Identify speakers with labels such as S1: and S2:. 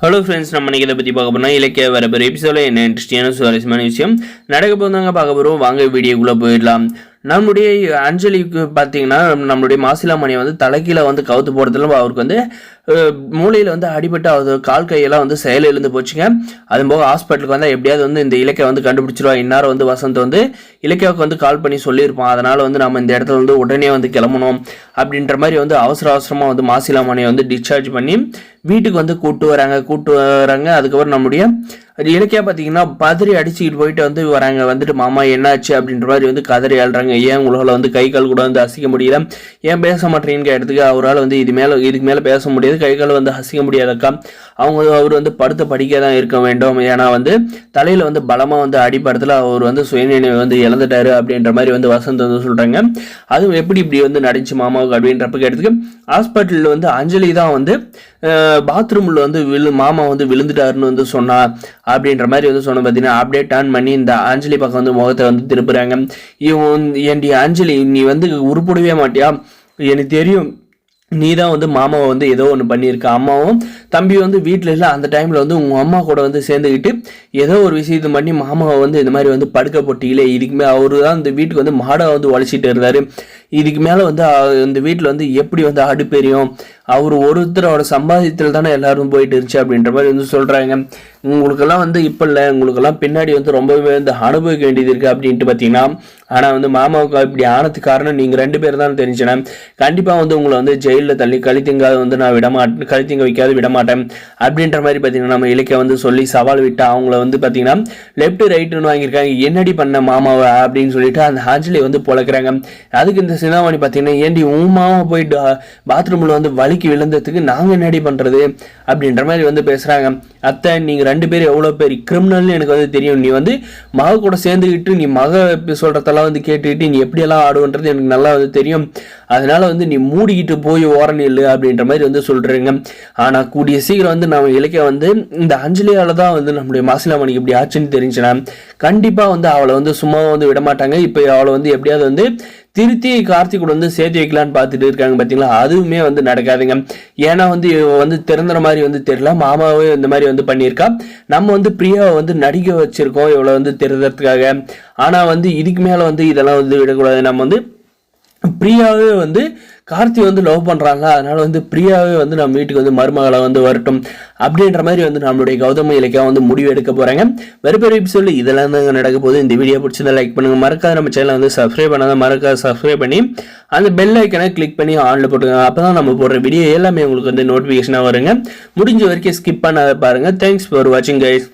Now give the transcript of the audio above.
S1: Hello friends, நம்ம இன்னைக்கு இதை பற்றி பார்க்க போனால் இலக்கிய வரப்போகிற எபிசோடில் என்ன இன்ட்ரெஸ்டிங்கான சுவாரஸ்யமான விஷயம் நடக்க போதாங்க பார்க்க போகிறோம். வாங்க வீடியோக்குள்ளே போயிடலாம். நம்முடைய அஞ்சலிக்கு பார்த்தீங்கன்னா நம்மளுடைய மாசிலாமணியை வந்து தலைக்கீழே வந்து கவுத்து போகிறதுல அவருக்கு வந்து மூளையில் வந்து அடிபட்டு அவர் கால் கையெல்லாம் வந்து செயல் எழுந்து போச்சுங்க. அது போக ஹாஸ்பிட்டலுக்கு வந்து எப்படியாவது வந்து இந்த இலக்கிய வந்து கண்டுபிடிச்சிருவா. இந்நேரம் வந்து வசந்த் வந்து இலக்கியாவுக்கு வந்து கால் பண்ணி சொல்லியிருப்பான். அதனால் வந்து நம்ம இந்த இடத்துல வந்து உடனே வந்து கிளம்பணும் அப்படின்ற மாதிரி வந்து அவசரமாக வந்து மாசிலாமணியை வந்து டிஸ்சார்ஜ் பண்ணி வீட்டுக்கு வந்து கூட்டு வராங்க. அதுக்கப்புறம் நம்முடைய இலக்கியா பார்த்தீங்கன்னா பதறி அடிச்சுக்கிட்டு போயிட்டு வந்து வராங்க. வந்துட்டு மாமா என்னாச்சு அப்படின்ற மாதிரி வந்து கதறி ஆள்றாங்க. ஏன் உங்களால் வந்து கை கால் கூட வந்து அசைக்க முடியல, ஏன் பேச மாட்டேன்னு கேட்டதுக்கு அவரால் வந்து இதுக்கு மேலே பேச முடியாது, கை கால் வந்து அசைக்க முடியாதக்கா, அவர் வந்து படுத்த படிக்க தான் இருக்க வேண்டும், ஏன்னா வந்து தலையில் வந்து பலமாக வந்து அடிப்படத்தில் அவர் வந்து சுயநினைவு வந்து இழந்துட்டாரு அப்படின்ற மாதிரி வந்து வசந்த் வந்து சொல்கிறாங்க. அதுவும் எப்படி இப்படி வந்து நடந்துச்சு மாமாவுக்கு அப்படின்றப்ப கேட்டதுக்கு ஹாஸ்பிட்டலில் வந்து அஞ்சலி தான் வந்து பாத்ரூமில் வந்து மாமா வந்து விழுந்துட்டாருன்னு வந்து சொன்னா அப்படின்ற மாதிரி வந்து சொன்ன பார்த்தீங்கன்னா அப்படியே டர்ன் பண்ணி இந்த அஞ்சலி பக்கம் வந்து முகத்தை வந்து திருப்புறாங்க. ஏன்டி அஞ்சலி, நீ வந்து உருப்படவே மாட்டியா, எனக்கு தெரியும் நீ தான் வந்து மாமாவை வந்து ஏதோ ஒன்று பண்ணியிருக்க. அம்மாவும் தம்பி வந்து வீட்டில் இல்லை, அந்த டைமில் வந்து உங்கள் அம்மா கூட வந்து சேர்ந்துக்கிட்டு ஏதோ ஒரு விஷயத்தை பண்ணி மாமாவை வந்து இந்த மாதிரி வந்து படுக்க போட்டிங்களே, இதுக்குமே அவரு தான் இந்த வீட்டுக்கு வந்து மாடை வந்து உழைச்சிட்டு இருந்தார், இதுக்கு மேலே வந்து இந்த வீட்டில் வந்து எப்படி வந்து அடுப்பெரியும், அவர் ஒருத்தரோட சம்பாதியத்தில் தானே எல்லாரும் போயிட்டு இருந்துச்சு அப்படின்ற மாதிரி வந்து சொல்கிறாங்க. உங்களுக்கெல்லாம் வந்து இப்போ இல்லை, உங்களுக்கெல்லாம் பின்னாடி வந்து ரொம்பவே வந்து அனுபவிக்க வேண்டியது இருக்குது அப்படின்ட்டு பார்த்தீங்கன்னா, ஆனால் வந்து மாமாவுக்கு இப்படி ஆனதுக்கு காரணம் நீங்கள் 2 பேர் தான் தெரிஞ்சுனா கண்டிப்பாக வந்து உங்களை வந்து ஜெயிலில் தள்ளி கழித்திங்க வந்து நான் கழித்திங்க வைக்காது விடமாட்டேன் அப்படின்ற மாதிரி பார்த்தீங்கன்னா நம்ம இலக்கிய வந்து சொல்லி சவால் விட்டு அவங்கள வந்து பார்த்தீங்கன்னா லெஃப்ட் ரைட்டுன்னு வாங்கியிருக்காங்க. என்னடி பண்ண மாமாவை அப்படின்னு சொல்லிட்டு அந்த அஞ்சலி வந்து பொழக்கிறாங்க. அதுக்கு இந்த சினாமணி பார்த்தீங்கன்னா ஏண்டி மாமா போயிட்டு பாத்ரூமில் வந்து வலிக்கு விழுந்ததுக்கு நாங்கள் என்னடி பண்ணுறது அப்படின்ற மாதிரி வந்து பேசுகிறாங்க. அத்தை, நீங்கள் 2 பேரும் எவ்வளோ பெரிய கிரிமினல்னு எனக்கு வந்து தெரியும், நீ வந்து மக கூட சேர்ந்துக்கிட்டு நீ மக சொல்கிறதெல்லாம் வந்து கேட்டுக்கிட்டு நீ எப்படியெல்லாம் ஆடுவன்றது எனக்கு நல்லா வந்து தெரியும், அதனால வந்து நீ மூடிக்கிட்டு போய் ஓரணி இல்லை அப்படின்ற மாதிரி வந்து சொல்கிறீங்க. ஆனால் கூடிய சீக்கிரம் வந்து நம்ம இலக்கிய வந்து இந்த அஞ்சலியால் தான் வந்து நம்முடைய மாசிலாமணிக்கு இப்படி ஆச்சுன்னு தெரிஞ்சுன்னா கண்டிப்பாக வந்து அவளை வந்து சும்மா வந்து விடமாட்டாங்க. இப்போ அவளை வந்து எப்படியாவது வந்து திருத்தி கார்த்திக் கூட வந்து சேர்த்து வைக்கலான்னு பார்த்துட்டு இருக்காங்க பார்த்தீங்களா, அதுவுமே வந்து நடக்காதுங்க. ஏன்னா வந்து வந்து திறந்துற மாதிரி வந்து தெரியல, மாமாவே இந்த மாதிரி வந்து பண்ணியிருக்கா, நம்ம வந்து பிரியாவை வந்து நடிக்க வச்சிருக்கோம் இவ்வளோ வந்து திருதுறதுக்காக. ஆனால் வந்து இதுக்கு மேலே வந்து இதெல்லாம் வந்து விடக்கூடாது, நம்ம வந்து பிரியாவே வந்து கார்த்தி வந்து லவ் பண்ணுறாங்க, அதனால வந்து பிரியாவே வந்து நம்ம வீட்டுக்கு வந்து மருமகளை வந்து வரட்டும் அப்படின்ற மாதிரி வந்து நம்மளுடைய கௌதம இலக்கியா வந்து முடிவு எடுக்க போகிறாங்க. வேறு பெரிய எபிசோடு இதெல்லாம் தான் நடக்க போகுது. இந்த வீடியோ பிடிச்சிருந்தா லைக் பண்ணுங்கள், மறக்காத நம்ம சேனலை வந்து சப்ஸ்கிரைப் பண்ணாதான் மறக்காத சப்ஸ்கிரைப் பண்ணி அந்த பெல் ஐக்கனை கிளிக் பண்ணி ஆனில் போட்டுங்க. அப்போ தான் நம்ம போடுற வீடியோ எல்லாமே உங்களுக்கு வந்து நோட்டிஃபிகேஷனாக வருங்க. முடிஞ்ச வரைக்கும் ஸ்கிப் பண்ணாத பாருங்கள். தேங்க்ஸ் ஃபார் வாட்சிங் கைஸ்.